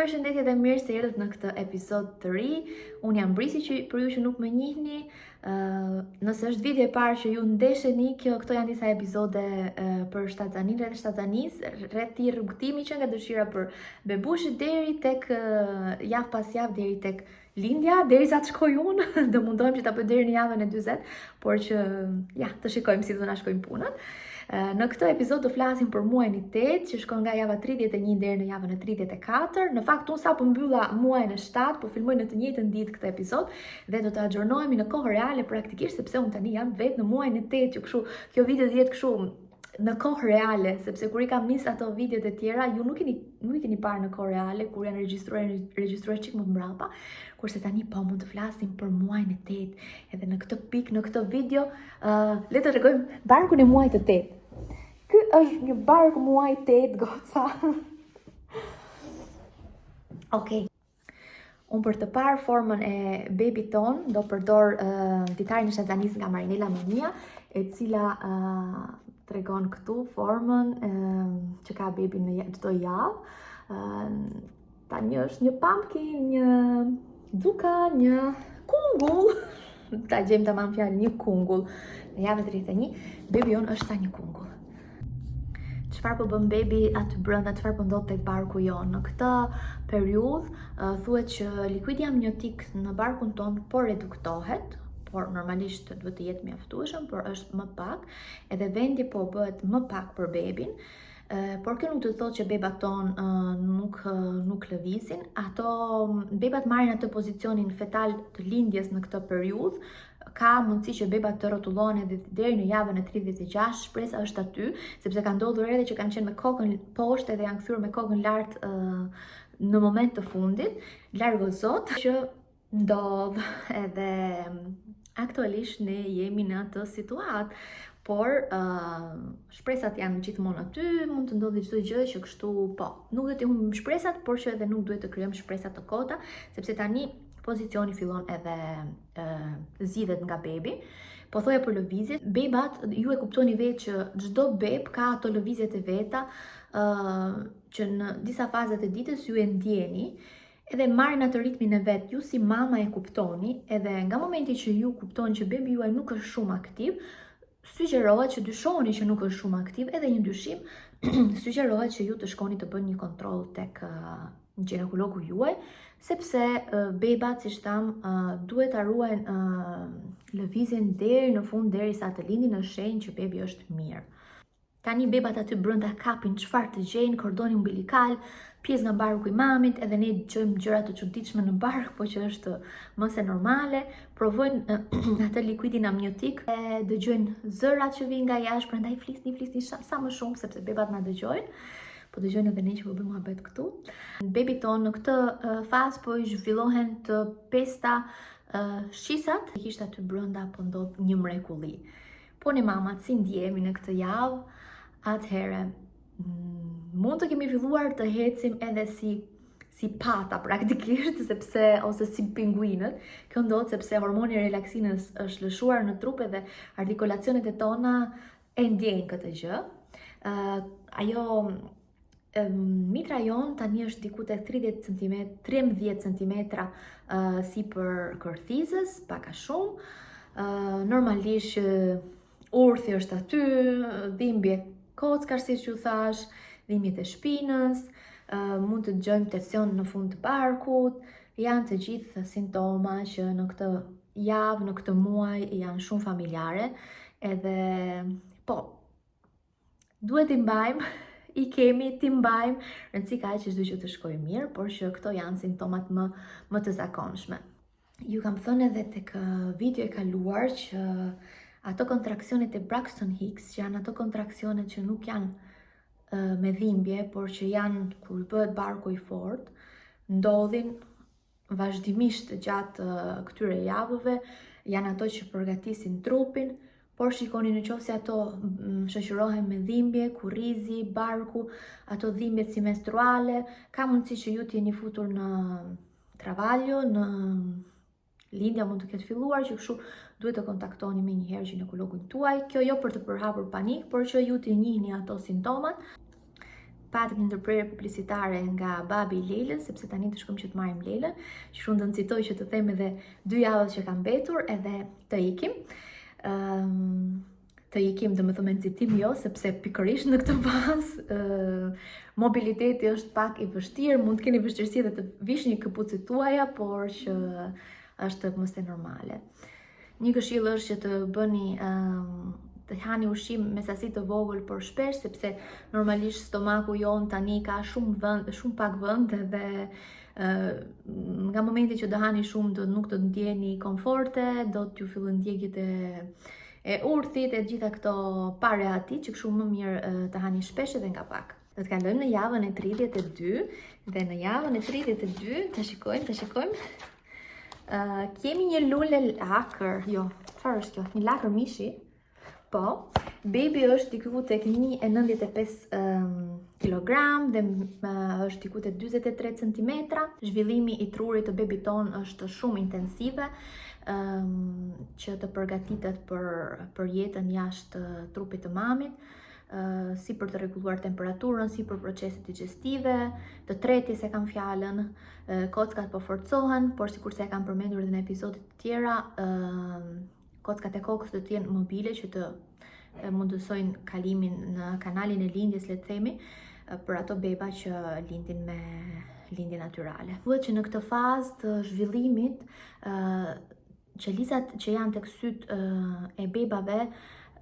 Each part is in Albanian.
Përshëndetje dhe mirë se erdhët në këtë episod të ri. Unë jam Brisi që për ju që nuk më njihni. Nëse është video e parë që ju ndesheni, këto janë disa episode për shtatzanin rreth shtatzanis, rreth i rrugtimi që nga dëshira për bebushit deri tek javë pas javë deri tek lindja, derisa të shkoj unë, do mundohem që ta bëj deri në javën e 40, por që të shikojmë si do na shkojnë punët. Në këtë episod do flasim për muajin e 8 që shkon nga java 31 deri në javën e 34. Në fakt unë sapo mbylla muajin e 7, po filmoj në të njëjtën ditë këtë episod dhe do të agjournohemi në kohë reale praktikisht sepse unë tani jam vetë në muajin e 8, që kështu kjo video do jetë kështu në kohë reale, sepse kur i kam nis ato videot e tjera, ju nuk i keni parë në kohë reale, kur janë regjistruar çik më mbrapa, kurse tani po mund të flasim për muajin e 8. Edhe në këtë pikë, në këtë video, le të tregojmë barkun e muajit të 8. Ky është një bark muaj 8, goca. Okej. Unë për të parë formën e baby ton do përdor ditarin e shtatzanis nga Marinela Mania, e cila tregon këtu formën që ka baby në çdo javë. Tani është një pumpkin, një duka, një kungull. Ta gjejmë tamam fjalën, një kungull. Në javën 31, baby jon është sa një kungull. Çfarë po bën baby aty brenda, çfarë po ndodh tek barku jon? Në këtë periudhë thuhet që likuidi amniotik në barkun ton po reduktohet, por normalisht duhet të jetë mjaftueshëm, por është më pak, edhe vendi po bëhet më pak për bebin. Por kjo nuk do të thotë që bebat ton nuk lëvizin. Ato bebat marrin atë pozicionin fetal të lindjes në këtë periudhë. Ka mundësi që bebat të rrotullohen edhe deri në javën e 36, shpresa është aty, sepse ka ndodhur edhe që kanë qenë me kokën poshtë edhe janë kthyer me kokën lart në moment të fundit. Largo Zot që ndodh, edhe aktualisht ne jemi në atë situatë, por shpresat janë gjithmonë aty, mund të ndodhi çdo gjë që kështu po. Nuk do të humbim shpresat, por që edhe nuk duhet të krijojmë shpresa të kota, sepse tani pozicioni fillon edhe zgjidhet nga bebi. Po thoja për lëvizjet, bebat, ju e kuptoni vetë që çdo beb ka ato lëvizjet e veta që në disa fazat e ditës ju e ndjeni, edhe marrin atë ritmin e vet, ju si mama e kuptoni, edhe nga momenti që ju kuptoni që bebi juaj nuk është shumë aktiv, sugjerohet që dyshoheni që nuk është shumë aktiv, edhe një dyshim, sugjerohet që ju të shkoni të bëni një kontroll tek ginekologu juaj, sepse bebat, siç tham, duhet ta ruajnë lëvizjen deri në fund, derisa të lindin, në shenjë që bebi është mirë. Tani bebat aty brenda kapin çfarë të gjejnë, kordoni umbilikal, pjesë nga barku i mamit, edhe ne dëgjojmë gjëra të çuditshme në bark, po që është më se normale. Provojnë atë likuidin amniotik, e dëgjojnë zërat që vijnë nga jashtë, prandaj flisni sa më shumë sepse bebat na dëgjojnë. Po dëgjojnë edhe ne që po bëjmë muhabet këtu. Baby ton në këtë fazë po i zhvillohen të pesta shqisat. Kishte aty brenda po ndodh një mrekulli. Po ne mamat si ndjehemi në këtë javë? Atëherë mund të kemi filluar të ecim edhe si pata praktikisht, sepse ose si pinguinët. Kjo ndodh sepse hormoni i relaksinës është lëshuar në trup edhe artikulacionet e tona e ndjejnë këtë gjë. Mitra jon tani është diku tek 13 cm sipër kërthizës, pak a shumë. Normalisht urthi është aty, dhimbje kockash, siç ju thash, dhimbjet e shpinës, mund të dëgjojmë tension në fund të barkut, janë të gjithë simptoma që në këtë javë, në këtë muaj janë shumë familjare, edhe po, duhet t'i mbajmë, i kemi t'i mbajmë, rëndësi ka që çdo gjë të shkojë mirë, por që këto janë simptomat më të zakonshme. Ju kam thënë edhe tek video e kaluar që ato kontraksionet e Braxton Hicks, që janë ato kontraksionet që nuk janë me dhimbje, por që janë kur bëhet barku i fortë, ndodhin vazhdimisht gjatë këtyre javëve, janë ato që përgatisin trupin, por shikoni në qoftë se ato shoqërohen me dhimbje, kurrizi, barku, ato dhimbjet si menstruale, ka mundësi që ju t'jeni futur në travaglio, në lindja mund të ketë filluar, që kështu duhet të kontaktoni me njëherë ginekologun tuaj. Kjo jo për të përhapur panik, por që ju të njihni ato simptomat. patëm një ndërprerje publicitare nga babi i Lelës, sepse tani të shkojmë që të marrim Lelën, që shumë të nëcitoj që të them edhe 2 javët që kam mbetur edhe të ikim. Të ikim dhe më thëmë nëcitim jo, sepse pikërisht në këtë fazë mobiliteti është pak i vështirë, mund të keni vështirësi dhe të vishni këpucit tuaja, por që është mos e normale. Një këshill është që të bëni të hani ushqim me sasi të vogël por shpesh, sepse normalisht stomaku jon tani ka shumë pak vend dhe nga momenti që do hani shumë nuk do të ndjeni komforte, do t'ju fillojnë ndjegjet e urthit e gjitha këto pareati që kështu më mirë të hani shpesh edhe nga pak. Do të kalojmë në javën e 32 dhe në javën e 32 të shikojmë. Kemi një lule lakër, çfarë është kjo? Një lakër mishi. Po, baby është diku tek 1,95 kg dhe është diku tek 43 cm. Zhvillimi i trurit të baby ton është shumë intensive, që të përgatitet për jetën jashtë trupit të mamit, si për të rregulluar temperaturën, si për proceset digestive, të treti se kam fjalën, kockat po forcohen, por sikur se e kam përmendur edhe në episode të tjera, kockat e kokës do të jenë mobile që të mundësojnë kalimin në kanalin e lindjes, le të themi, për ato beba që lindin me lindje natyrale. Thuhet që në këtë fazë të zhvillimit, qelizat që janë tek syt e bebave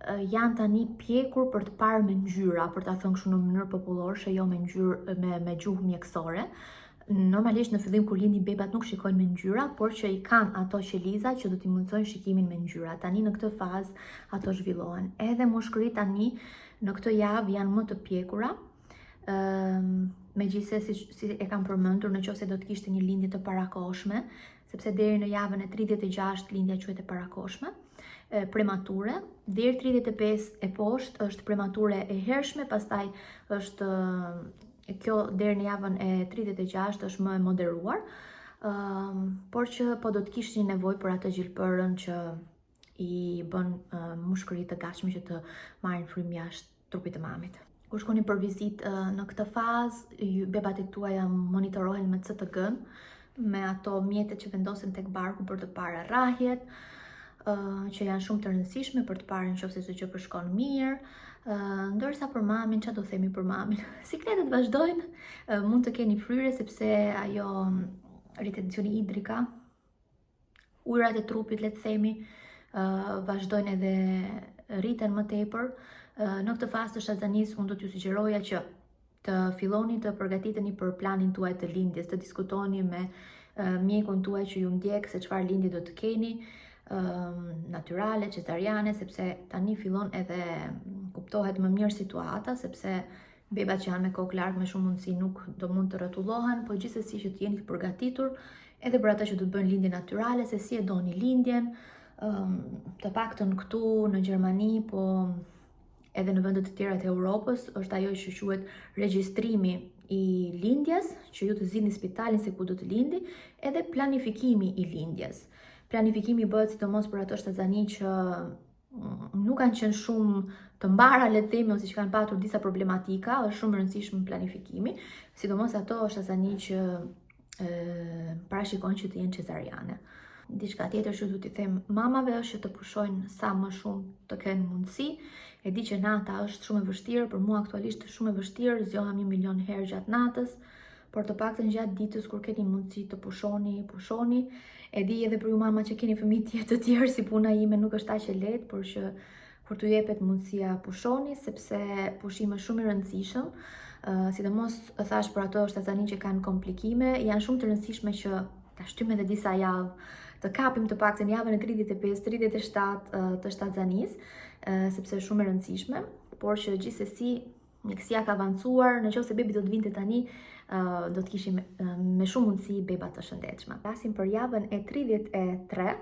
janë tani pjekur për të parë me ngjyra, për ta thënë kështu në mënyrë popullore, jo me ngjyrë me gjuhë mjekësore. Normalisht në fillim kur lindin bebat nuk shikojnë me ngjyra, por që i kanë ato qeliza që do t'i mundsojnë shikimin me ngjyra. Tani në këtë fazë ato zhvillohen. Edhe mushkërit tani në këtë javë janë më të pjekura. Megjithëse si e kam përmendur, nëse do të kishte një lindje të parakoshme, sepse deri në javën e 36 lindja quhet e parakoshme, premature, deri 35 e poshtë është premature e hershme, pastaj është kjo deri në javën e 36 është më e moderuar, por që po do të kishni nevojë për atë gjilpërën që i bën mushkërit të gatshme që të marrin frymë jashtë trupit të mamit. Kur shkoni për vizitë në këtë fazë, bebat e tuaja monitorohen me CTG-n, me ato mjetet që vendosen tek barku për të parë rrahjet, që janë shumë të rëndësishme për të parë nëse çdo gjë shkon mirë. Ndërsa për mamin, çfarë do themi për mamin? Sikletet vazhdojnë, mund të keni fryre sepse ajo ritensioni hidrika, ujërat e trupit, le të themi, vazhdojnë edhe rriten më tepër. Në këtë fazë të shtazanisë unë do t'ju sugjeroja që të filloni të përgatiteni për planin tuaj të lindjes, të diskutoni me mjekun tuaj që ju ndjek se çfarë lindje do të keni, natyrale, cesariane, sepse tani fillon edhe kuptohet më mirë situata, sepse bebat që janë me kokë larg me shumë mundësi nuk do mund të rrotullohen, po gjithsesi që të jeni të përgatitur edhe për ata që do të bëjnë lindje natyrale, se si e doni lindjen, të paktën këtu në Gjermani, po edhe në vendet të tjera të Europës, është ajo që quhet regjistrimi i lindjes, që ju të zgjidhni spitalin se ku do të lindi, edhe planifikimi i lindjes. Planifikimi bëhet sidomos për ato shtazani që nuk kanë qenë shumë të mbara, le të themi, ose që kanë patur disa problematika, është shumë e rëndësishme planifikimi, sidomos ato shtazani që parashikojnë që të jenë cesariane. Diçka tjetër që du t'i them mamave është që të pushojnë sa më shumë të kenë mundësi. E di që nata është shumë e vështirë, për mua aktualisht është shumë e vështirë, zgjohem 1.000.000 herë gjatë natës, por të paktën gjatë ditës kur keni mundësi të pushoni. E di edhe për ju mama që keni fëmijë të tjerë, si puna ime nuk është aq e lehtë, por që kur t'u jepet mundësia pushoni, sepse pushimi është shumë i rëndësishëm. Sidomos thash për ato shtazani që kanë komplikime, janë shumë të rëndësishme që ta shtymë edhe disa javë, të kapim të paktën javën e 35-37 të shtazanisë, sepse është shumë e rëndësishme, por që gjithsesi mjekësia ka avancuar, nëse bebi do të vinte tani, do të kishim me shumë mundësi beba të shëndetshme. Flasim për javën e 33,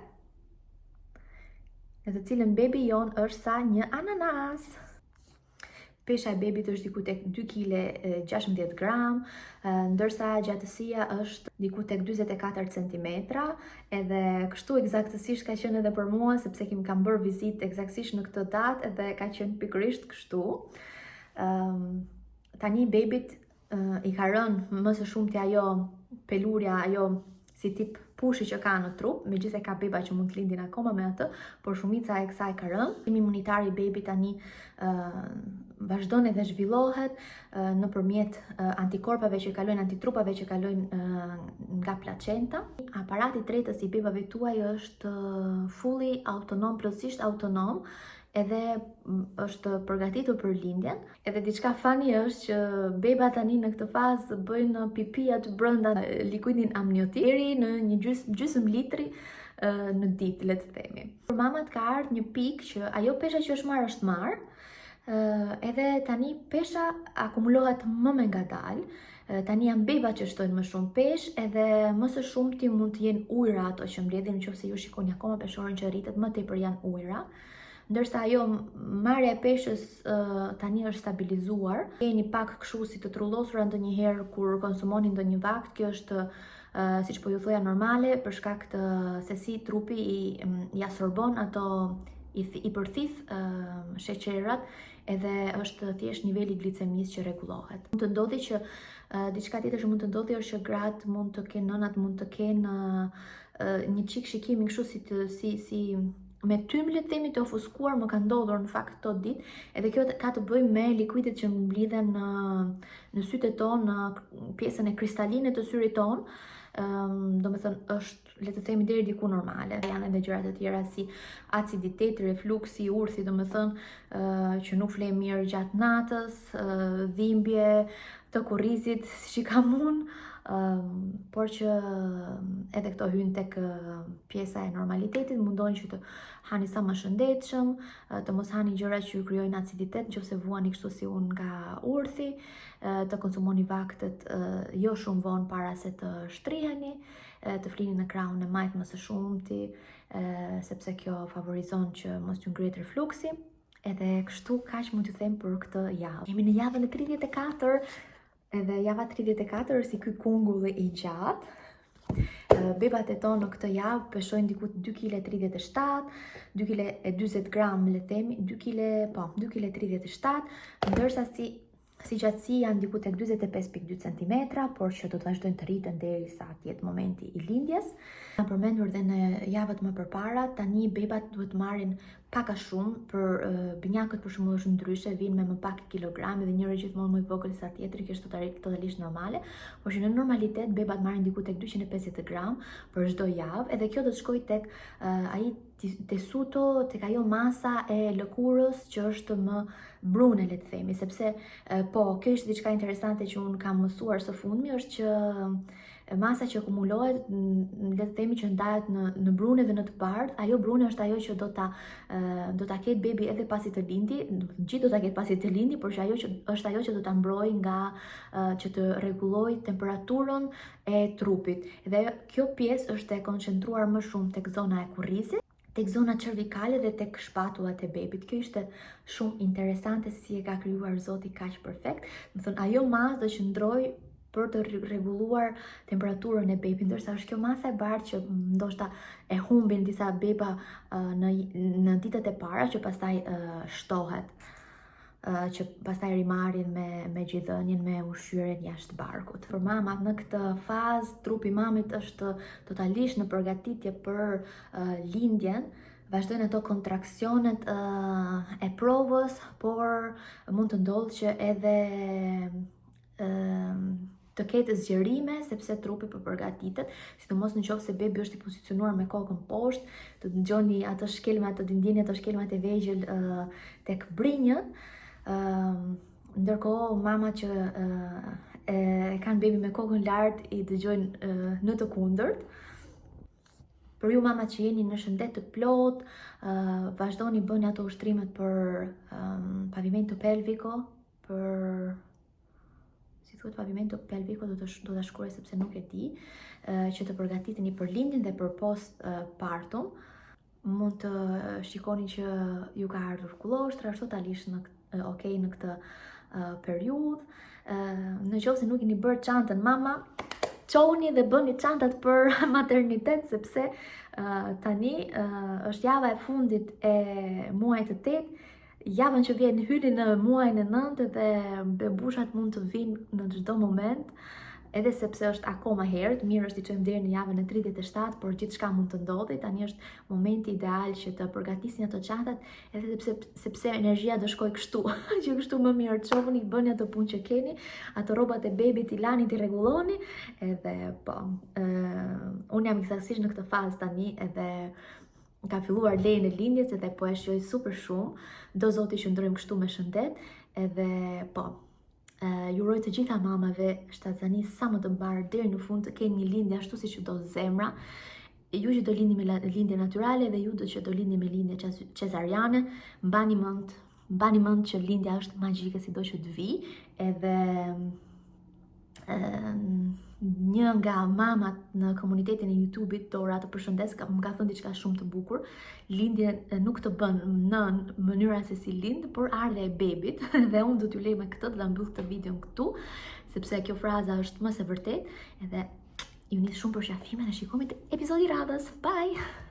në të cilën bebi jon është sa një ananas. Pesha e bebit është diku tek 2 kg 16 gram, ndërsa gjatësia është diku tek 44 cm, edhe kështu eksaktësisht ka qenë edhe për mua, sepse kam bërë vizitë eksaktësisht në këtë datë edhe ka qenë pikërisht kështu. tani babit I ka rënë më së shumti ajo pelurja, ajo si tip pushi që ka në trup, megjithëse ka beba që mund të lindin akoma me atë, por shumica e kësaj ka rënë. Sistemi imunitar I babit tani vazhdon edhe zhvillohet nëpërmjet antikorpave që kalojnë, antitrupave që kalojnë nga placenta. Aparati I tretës I bebave tuaj është fully autonom, plotësisht autonom, edhe është përgatitur për lindjen. Edhe diçka funny është që beba tani në këtë fazë bëjnë pipi aty brenda likuidin amniotik deri në një gjysmë litri në ditë, le të themi. Për mamat ka ardhur një pikë që ajo pesha që është marrë, edhe tani pesha akumulohet më me ngadalë. Tani janë beba që shtojnë më shumë peshë, edhe më së shumti mund të jenë ujëra ato që mbledhin, nëse ju shikoni akoma peshorën që rritet më tepër janë ujëra. Ndërsa ajo marrja e peshës tani është stabilizuar. Jeni pak kështu si të trullosura ndonjëherë kur konsumoni ndonjë vakt, kjo është siç po ju thoja normale për shkak të se si trupi I absorbon ato I përthith sheqerat, edhe është thjesht niveli I glicemisë që rregullohet. Mund të ndodhi që diçka tjetër që mund të ndodhi është që gratë mund të kenë, nënat mund të kenë një çik shikimin kështu si me tym, le të themi, të ofuskuar. Më ka ndodhur në fakt këto ditë, edhe kjo ka të bëjë me likuidet që mblidhen në sytë tonë, në pjesën e kristalinë të syrit tonë. Domethënë është, le të themi, deri diku normale. Janë edhe gjëra të tjera si aciditeti, refluksi, urthi, domethënë që nuk fle mirë gjatë natës, dhimbje të kurrizit, siç I kam unë. Por që edhe këto hynë tek pjesa e normalitetit, mundoni që të hani sa më shëndetshëm, të mos hani gjëra që ju krijojnë aciditet, nëse vuani kështu si unë nga urthi, të konsumoni vaktet jo shumë vonë para se të shtriheni, të flini në krahun e majt më së shumti, sepse kjo favorizon që mos ju ngrihet refluksi. Edhe kështu kaq mund t'ju them për këtë javë. Jemi në javën e 34. Edhe java 34 është si ky kungulli I gjatë. Bebat e tonë në këtë javë peshojnë diku 2,37 kg, 2,40 gram, le themi, 2,37 kg, ndërsa si gjatësi janë diku tek 45,2 cm, por që do të vazhdojnë të rriten derisa të jetë momenti I lindjes. Kam përmendur dhe në javët më përpara, tani bebat duhet marrin pak a shumë, për binjakët për shembull është ndryshe, vinë me më pak kilograme dhe njëri gjithmonë më I vogël sa tjetri, kjo është totalisht normale, por që në normalitet bebat marrin diku tek 250 gram për çdo javë, edhe kjo do të shkojë tek ai tessuto, tek ajo masa e lëkurës që është më brune, le të themi, sepse po, kjo është diçka interesante që unë kam mësuar së fundmi, është që masa që akumulohet, le të themi që ndahet në brune dhe në të bardhë. Ajo brune është ajo që do ta ketë bebi edhe pasi të lindi, gjithë do ta ketë pasi të lindi, por që është ajo që do ta mbrojë nga që të rregullojë temperaturën e trupit. Dhe kjo pjesë është e koncentruar më shumë tek zona e kurrizit, tek zona cervikale dhe tek shpatullat e bebit. Kjo ishte shumë interesante si e ka krijuar Zoti kaq perfekt. Do thënë ajo masë do qëndrojë për të rregulluar temperaturën e bebit, ndërsa është kjo masa e bardhë që ndoshta e humbin disa beba në ditët e para, që pastaj shtohet, që pastaj rimarrin me gjithënien, me ushqyerjen jashtë barkut. Për mamat në këtë fazë, trupi mamit është totalisht në përgatitje për lindjen. Vazhdojnë ato kontraksionet e provës, por mund të ndodhë që edhe të ketë zgjerime, sepse trupi po përgatitet, sidomos nëse bebi është I pozicionuar me kokën poshtë, të dëgjoni ato shkelmat, të ndjeni ato shkelmat e vegjël tek brinjët. Ndërkohë mama që e kanë bebi me kokën lart I dëgjojnë në të kundërt. Për ju mama që jeni në shëndet të plot, vazhdoni bëni ato ushtrimet për pavimento pelvico, për pavimento pelvico do ta shkruaj sepse nuk e di, që të përgatiteni për lindjen dhe për post partum. Mund të shikoni që ju ka ardhur kulloshtër, është totalisht okay në këtë periudhë. Nëse nuk keni bërë çantën mama, çoni dhe bëni çantat për maternitet, sepse tani është java e fundit e muajit të 8, Javën që vjen hyri në muajin e 9 dhe bebushat mund të vinë në çdo moment, edhe sepse është akoma herët, mirë është i çojmë deri në javën e 37, por gjithçka mund të ndodhi. Tani është momenti ideal që të përgatisni ato çantat, edhe sepse energjia do shkojë kështu, që kështu më mirë çovni, bëni ato punë që keni, ato rrobat e bebit i lani, i rregulloni, edhe po, unë jam eksaktësisht në këtë fazë tani, edhe ka filluar lejen e lindjes edhe po e shijoj super shumë, do Zoti që ndrojmë kështu me shëndet, edhe po, ju uroj të gjitha mamave shtatzani sa më të mbarë deri në fund, të keni një lindje ashtu siç do zemra. Ju që do lindni me lindje natyrale dhe ju që do lindni me lindje cesariane, mbani mend që lindja është magjike sido që të vi, edhe një nga mamat në komunitetin e YouTube-it, Dora, të përshëndes, më ka thënë diçka shumë të bukur. Lindje nuk të bën në mënyra se si lind, por ardha e bebit. Dhe unë do t'ju lej me këtë, do ta mbyll këtë videon këtu, sepse kjo fraza është më së vërtet, edhe ju nis shumë për shafimin e shikimit episodi radhës. Bye!